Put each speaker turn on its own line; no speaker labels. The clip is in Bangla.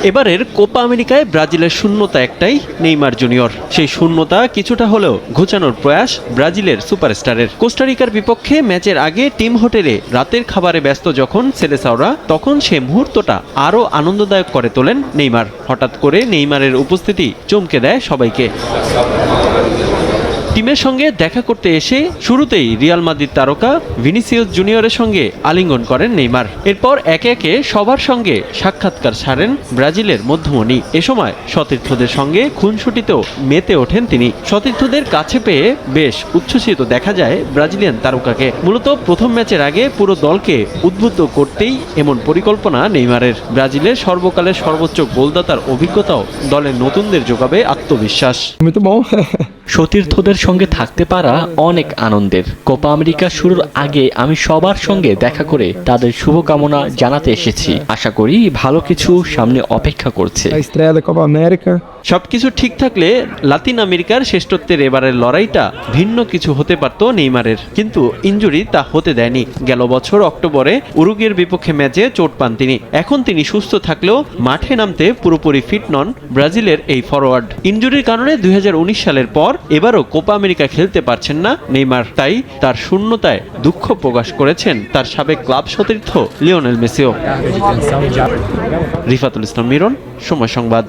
এবারের কোপা আমেরিকায় ব্রাজিলের শূন্যতা একটাই, নেইমার জুনিয়র। সেই শূন্যতা কিছুটা হলেও ঘোচানোর প্রয়াস ব্রাজিলের সুপারস্টারের। কোস্টারিকার বিপক্ষে ম্যাচের আগে টিম হোটেলে রাতের খাবারে ব্যস্ত যখন সেলেসাওরা, তখন সে মুহূর্তটা আরও আনন্দদায়ক করে তোলেন নেইমার। হঠাৎ করে নেইমারের উপস্থিতি চমকে দেয় সবাইকে। টিমের সঙ্গে দেখা করতে এসে শুরুতেই রিয়াল মাদ্রিদ তারকা ভিনিসিয়াস জুনিয়রের সঙ্গে আলিঙ্গন করেন নেইমার। এরপর একে একে সবার সঙ্গে সাক্ষাৎকার ছাড়েন ব্রাজিলের মধ্যমণি। এ সময় সতীর্থদের সঙ্গে খুনসুটিতেও মেতে ওঠেন তিনি। সতীর্থদের কাছে পেয়ে বেশ উচ্ছ্বসিত দেখা যায় ব্রাজিলিয়ান তারকাকে। মূলত প্রথম ম্যাচের আগে পুরো দলকে উদ্বুদ্ধ করতেই এমন পরিকল্পনা নেইমারের। ব্রাজিলের সর্বকালের সর্বোচ্চ গোলদাতার অভিজ্ঞতাও দলের নতুনদের যোগাবে আত্মবিশ্বাস।
সতীর্থদের সঙ্গে থাকতে পারা অনেক আনন্দের। কোপা আমেরিকা শুরুর আগে আমি সবার সঙ্গে দেখা করে তাদের শুভকামনা জানাতে এসেছি। আশা করি ভালো কিছু সামনে অপেক্ষা করছে।
সবকিছু ঠিক থাকলে লাতিন আমেরিকার শ্রেষ্ঠত্বের এবারের লড়াইটা ভিন্ন কিছু হতে পারত নেইমারের, কিন্তু ইনজুরি তা হতে দেয়নি। গেল বছর অক্টোবরে উরুগুয়ের বিপক্ষে ম্যাচে চোট পান তিনি। এখন তিনি সুস্থ থাকলেও মাঠে নামতে পুরোপুরি ফিট নন ব্রাজিলের এই ফরোয়ার্ড। ইনজুরির কারণে 2019 সালের পর এবারও কোপা আমেরিকা খেলতে পারছেন না নেইমার। তাই তার শূন্যতায় দুঃখ প্রকাশ করেছেন তার সাবেক ক্লাব সতীর্থ লিওনেল মেসিও। রিফাতুল ইসলাম মিরন, সময় সংবাদ।